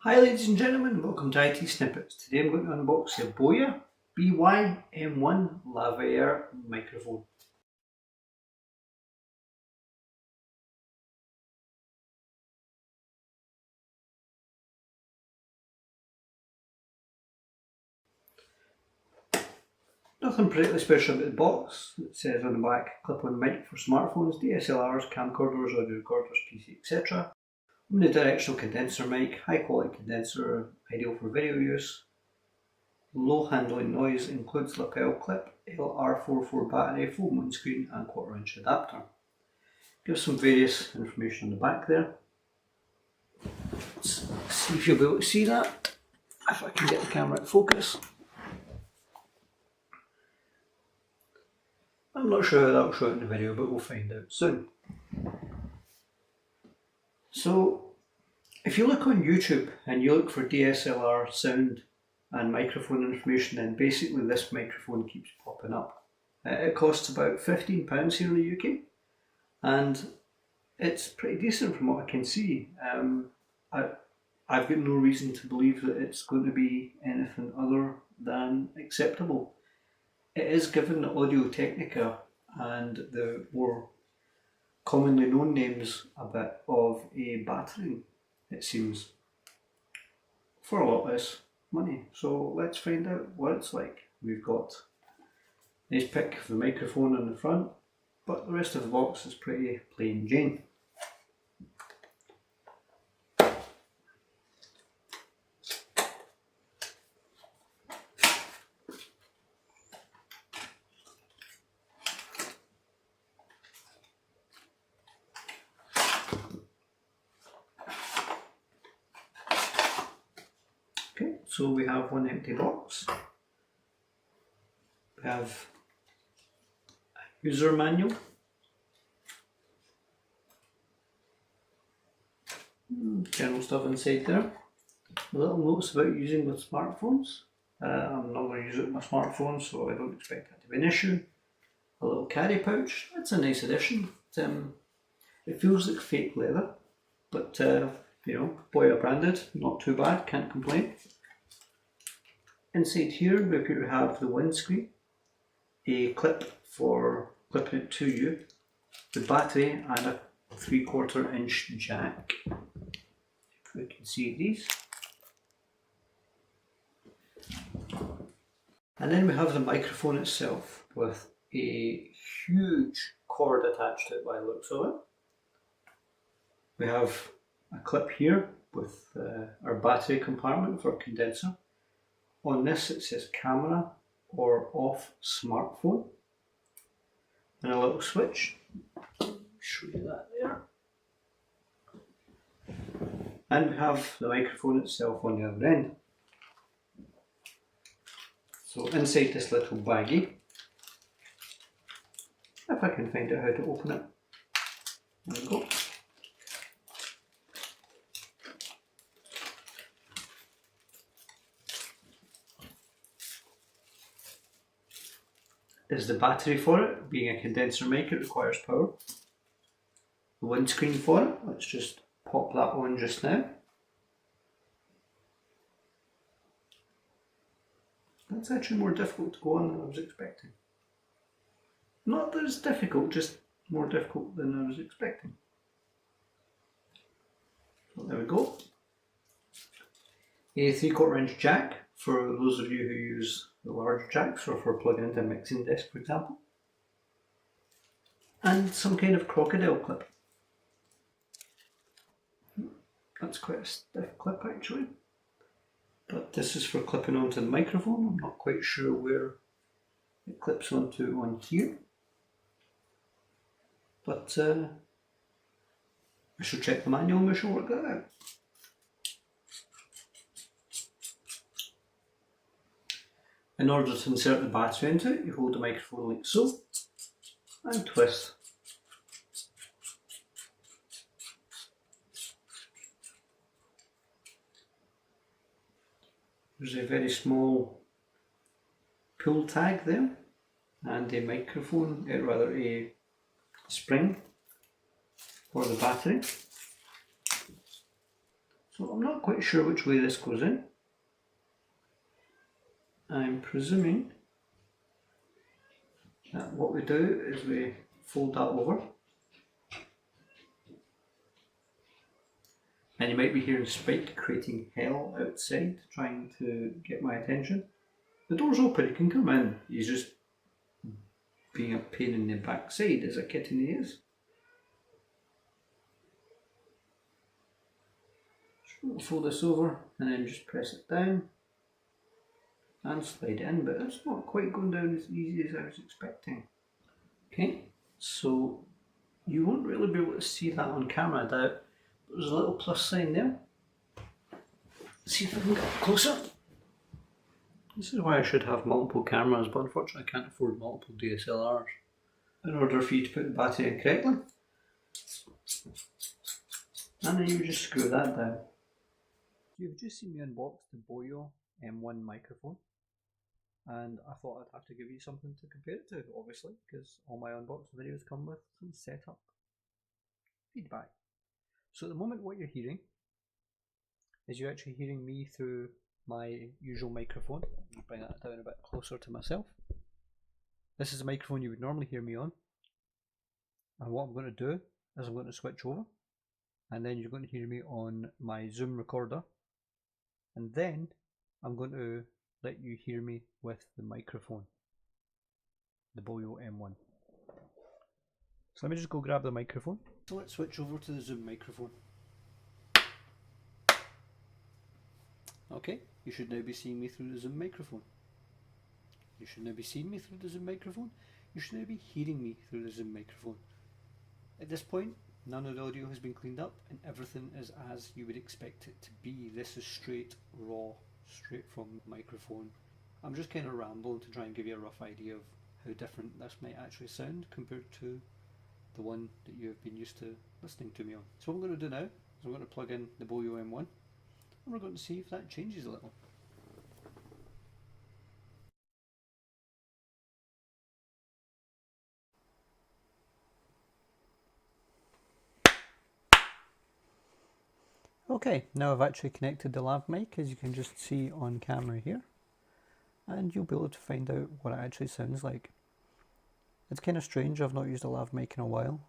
Hi ladies and gentlemen, welcome to IT Snippets. Today I'm going to unbox a Boya BY-M1 lavalier microphone. Nothing particularly special about the box. It says on the back, clip-on mic for smartphones, DSLRs, camcorders, audio recorders, PC, etc. Omnidirectional condenser mic, high quality condenser, ideal for video use. Low handling noise, includes lapel clip, LR44 battery, full windscreen and 1/4 inch adapter. Gives some various information on the back there. Let's see if you'll be able to see that, if I can get the camera to focus. I'm not sure how that'll show it in the video, but we'll find out soon. So, if you look on YouTube and you look for DSLR sound and microphone information, then basically this microphone keeps popping up. It costs about £15 here in the UK, and it's pretty decent from what I can see. I've got no reason to believe that it's going to be anything other than acceptable. It is given the Audio-Technica and the more commonly known names a bit of a battering, it seems, for a lot less money. So let's find out what it's like. We've got a nice pic of the microphone on the front, but the rest of the box is pretty plain Jane. Okay, so we have one empty box. We have a user manual. General stuff inside there. A little notes about using with smartphones. I'm not going to use it with my smartphone, so I don't expect that to be an issue. A little carry pouch. That's a nice addition. It feels like fake leather, but you know, Boya branded, not too bad, can't complain. Inside here we appear to have the windscreen, a clip for clipping it to you, the battery and a 3/4 inch jack. If we can see these. And then we have the microphone itself with a huge cord attached to it by the looks of it. We have a clip here with our battery compartment for a condenser. On this it says camera or off smartphone, and a little switch. I'll show you that there. And we have the microphone itself on the other end. So inside this little baggie, if I can find out how to open it, there we go. Is the battery for it. Being a condenser mic, it requires power. The windscreen for it, let's just pop that on just now. That's actually more difficult to go on than I was expecting. Not that it's difficult, just more difficult than I was expecting. So there we go. A 3/4 inch jack for those of you who use the large jacks or for plugging into a mixing desk, for example. And some kind of crocodile clip. That's quite a stiff clip actually. But this is for clipping onto the microphone. I'm not quite sure where it clips onto on here. But I shall check the manual and we shall work that out. In order to insert the battery into it, you hold the microphone like so and twist. There's a very small pull tag there and a microphone, rather a spring for the battery. So I'm not quite sure which way this goes in. I'm presuming that what we do is we fold that over. And you might be hearing Spike creating hell outside, trying to get my attention. The door's open, he can come in. He's just being a pain in the backside as a kitten he is. So we'll fold this over and then just press it down and slide it in, but it's not quite going down as easy as I was expecting. Okay, so you won't really be able to see that on camera, I doubt. There's a little plus sign there. Let's see if I can get closer. This is why I should have multiple cameras, but unfortunately I can't afford multiple DSLRs in order for you to put the battery in correctly. And then you just screw that down. You've just seen me unbox the Boya M1 microphone, and I thought I'd have to give you something to compare it to, obviously, because all my unboxing videos come with some setup feedback. So at the moment what you're hearing is you're actually hearing me through my usual microphone. I'll bring that down a bit closer to myself. This is a microphone you would normally hear me on, and what I'm going to do is I'm going to switch over, and then you're going to hear me on my Zoom recorder, and then I'm going to let you hear me with the microphone, the Boya M1. So let me just go grab the microphone. So let's switch over to the Zoom microphone. Okay, you should now be seeing me through the Zoom microphone. You should now be seeing me through the Zoom microphone. You should now be hearing me through the Zoom microphone. At this point, none of the audio has been cleaned up and everything is as you would expect it to be. This is straight, raw, straight from the microphone. I'm just kind of rambling to try and give you a rough idea of how different this might actually sound compared to the one that you have been used to listening to me on. So what I'm going to do now is I'm going to plug in the Boya M1 and we're going to see if that changes a little. Okay, now I've actually connected the lav mic, as you can just see on camera here, and you'll be able to find out what it actually sounds like. It's kind of strange, I've not used a lav mic in a while.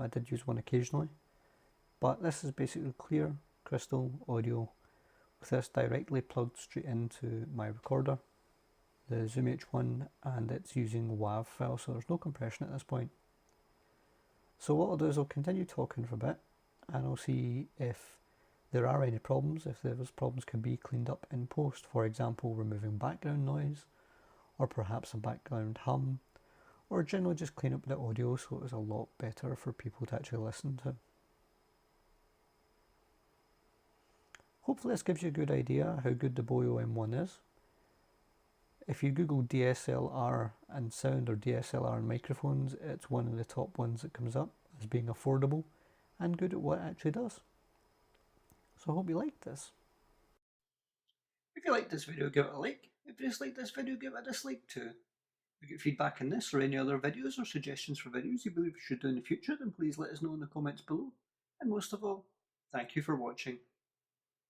I did use one occasionally, but this is basically clear crystal audio with this directly plugged straight into my recorder, the Zoom H1, and it's using WAV file, so there's no compression at this point. So what I'll do is I'll continue talking for a bit and I'll see if there are any problems, if those problems can be cleaned up in post, for example removing background noise, or perhaps a background hum, or generally just clean up the audio so it was a lot better for people to actually listen to. Hopefully this gives you a good idea how good the Boya M1 is. If you Google DSLR and sound or DSLR and microphones, it's one of the top ones that comes up as being affordable and good at what it actually does. So I hope you liked this. If you liked this video, give it a like. If you disliked this video, give it a dislike too. If you get feedback on this or any other videos or suggestions for videos you believe we should do in the future, then please let us know in the comments below. And most of all, thank you for watching.